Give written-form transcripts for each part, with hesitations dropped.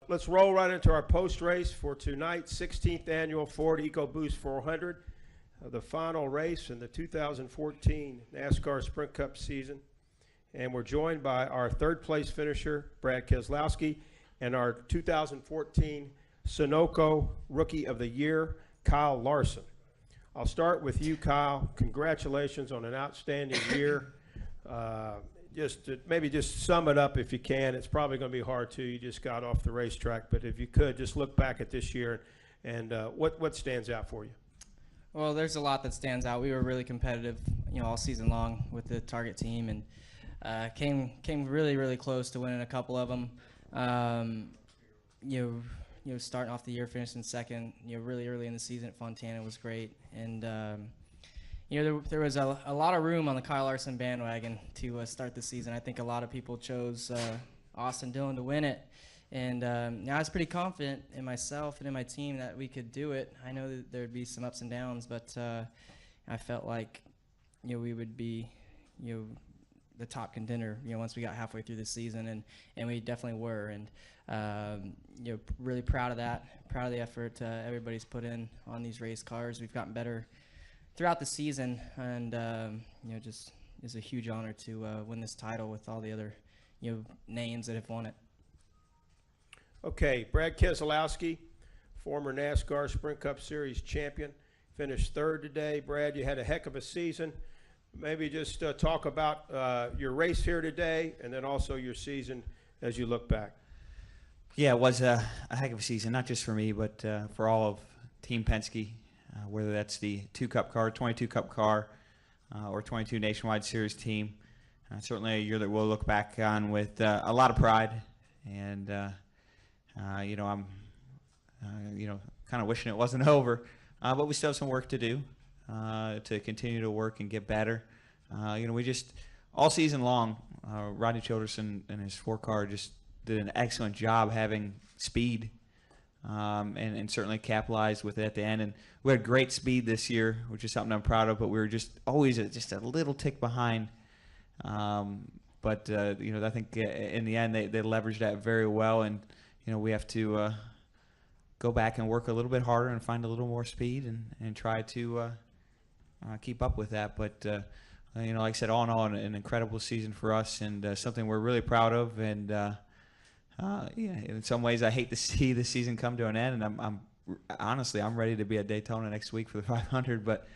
Let's roll right into our post race for tonight's 16th annual Ford EcoBoost 400, the final race in the 2014 NASCAR Sprint Cup season. And we're joined by our third place finisher, Brad Keselowski, and our 2014 Sunoco Rookie of the Year, Kyle Larson. I'll start with you, Kyle. Congratulations on an outstanding year. Maybe just sum it up if you can. It's probably going to be hard too. You just got off the racetrack, but if you could, just look back at this year and what stands out for you. Well, there's a lot that stands out. We were really competitive, all season long with the target team, and came really close to winning a couple of them. Starting off the year, finishing second, really early in the season at Fontana was great, and there was a lot of room on the Kyle Larson bandwagon to start the season. I think a lot of people chose Austin Dillon to win it, and I was pretty confident in myself and in my team that we could do it. I know that there would be some ups and downs, but I felt like we would be the top contender once we got halfway through the season, and we definitely were, and really proud of that, proud of the effort everybody's put in on these race cars. We've gotten better throughout the season, and just is a huge honor to win this title with all the other names that have won it. Okay, Brad Keselowski, former NASCAR Sprint Cup Series champion, finished third today. Brad, you had a heck of a season. Maybe just talk about your race here today, and then also your season as you look back. Yeah, it was a heck of a season, not just for me, but for all of Team Penske. Whether that's the 2-Cup car, 22-Cup car, or 22 Nationwide Series team. Certainly a year that we'll look back on with a lot of pride, and I'm kind of wishing it wasn't over, but we still have some work to do to continue to work and get better. We just all season long, Rodney Childerson and his 4-car just did an excellent job having speed. And certainly capitalized with it at the end. And we had great speed this year, which is something I'm proud of, but we were just always just a little tick behind. I think in the end they leveraged that very well, and we have to go back and work a little bit harder and find a little more speed and try to keep up with that. But like I said, all in all, an incredible season for us, and something we're really proud of. And in some ways, I hate to see the season come to an end, and I'm honestly ready to be at Daytona next week for the 500. But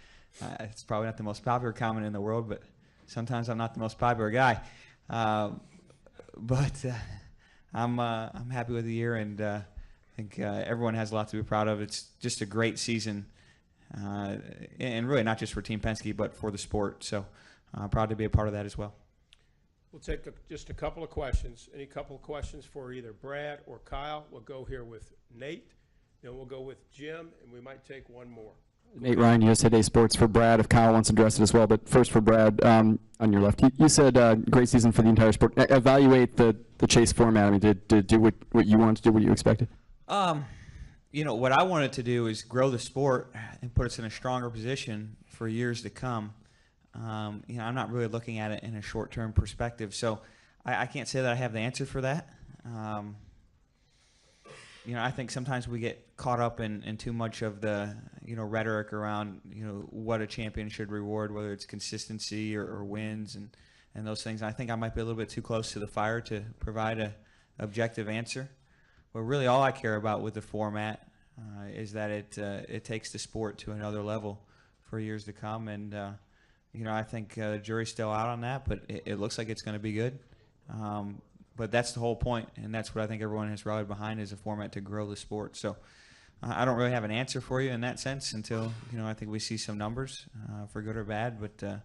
it's probably not the most popular comment in the world, but sometimes I'm not the most popular guy. But I'm happy with the year, and I think everyone has a lot to be proud of. It's just a great season, and really not just for Team Penske, but for the sport. So I'm proud to be a part of that as well. We'll take just a couple of questions. Any couple of questions for either Brad or Kyle? We'll go here with Nate, then we'll go with Jim, and we might take one more. Nate Ryan, USA Today Sports for Brad, if Kyle wants to address it as well. But first for Brad, on your left, you said great season for the entire sport. Evaluate the chase format. I mean, did it do what you wanted to do, what you expected? What I wanted to do is grow the sport and put us in a stronger position for years to come. I'm not really looking at it in a short-term perspective, so I can't say that I have the answer for that. I think sometimes we get caught up in too much of the rhetoric around what a champion should reward, whether it's consistency or wins and those things. I think I might be a little bit too close to the fire to provide a objective answer. But really, all I care about with the format is that it takes the sport to another level for years to come, and I think the jury's still out on that, but it looks like it's going to be good. But that's the whole point, and that's what I think everyone has rallied behind, is a format to grow the sport. So I don't really have an answer for you in that sense until I think we see some numbers for good or bad, but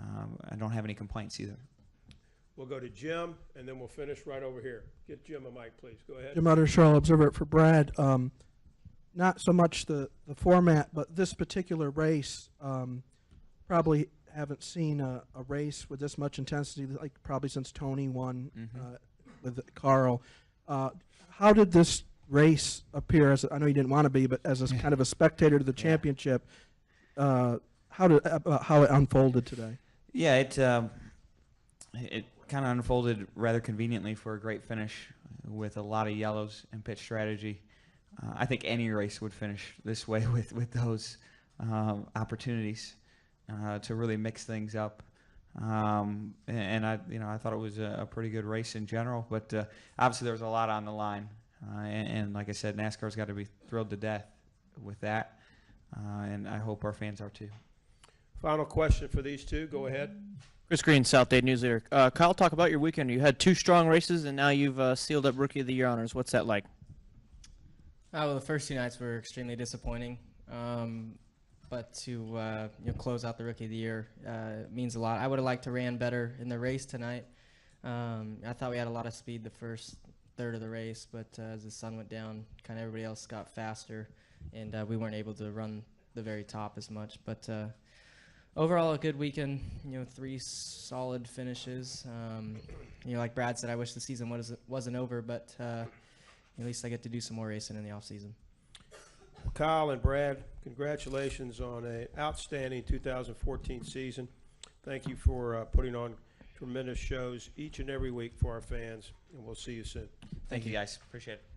I don't have any complaints either. We'll go to Jim, and then we'll finish right over here. Get Jim a mic, please. Go ahead. Jim Utter, Charlotte Observer for Brad. Not so much the format, but this particular race. Probably haven't seen a race with this much intensity, like probably since Tony won with Carl. How did this race appear? I know you didn't want to be, but as a kind of a spectator to the championship, how it unfolded today? Yeah, it kind of unfolded rather conveniently for a great finish with a lot of yellows and pit strategy. I think any race would finish this way with those opportunities to really mix things up. And I thought it was a pretty good race in general, but obviously there was a lot on the line. And like I said, NASCAR's got to be thrilled to death with that. And I hope our fans are too. Final question for these two. Go ahead. Chris Green, South Dade News Leader. Kyle, talk about your weekend. You had 2 strong races, and now you've sealed up Rookie of the Year honors. What's that like? Well, the first 2 nights were extremely disappointing, but to close out the Rookie of the Year means a lot. I would have liked to ran better in the race tonight. I thought we had a lot of speed the first third of the race, but as the sun went down, kind of everybody else got faster, and we weren't able to run the very top as much. But overall, a good weekend. 3 solid finishes. Like Brad said, I wish the season wasn't over, but at least I get to do some more racing in the off season. Kyle and Brad, congratulations on an outstanding 2014 season. Thank you for putting on tremendous shows each and every week for our fans, and we'll see you soon. Thank you, guys. Appreciate it.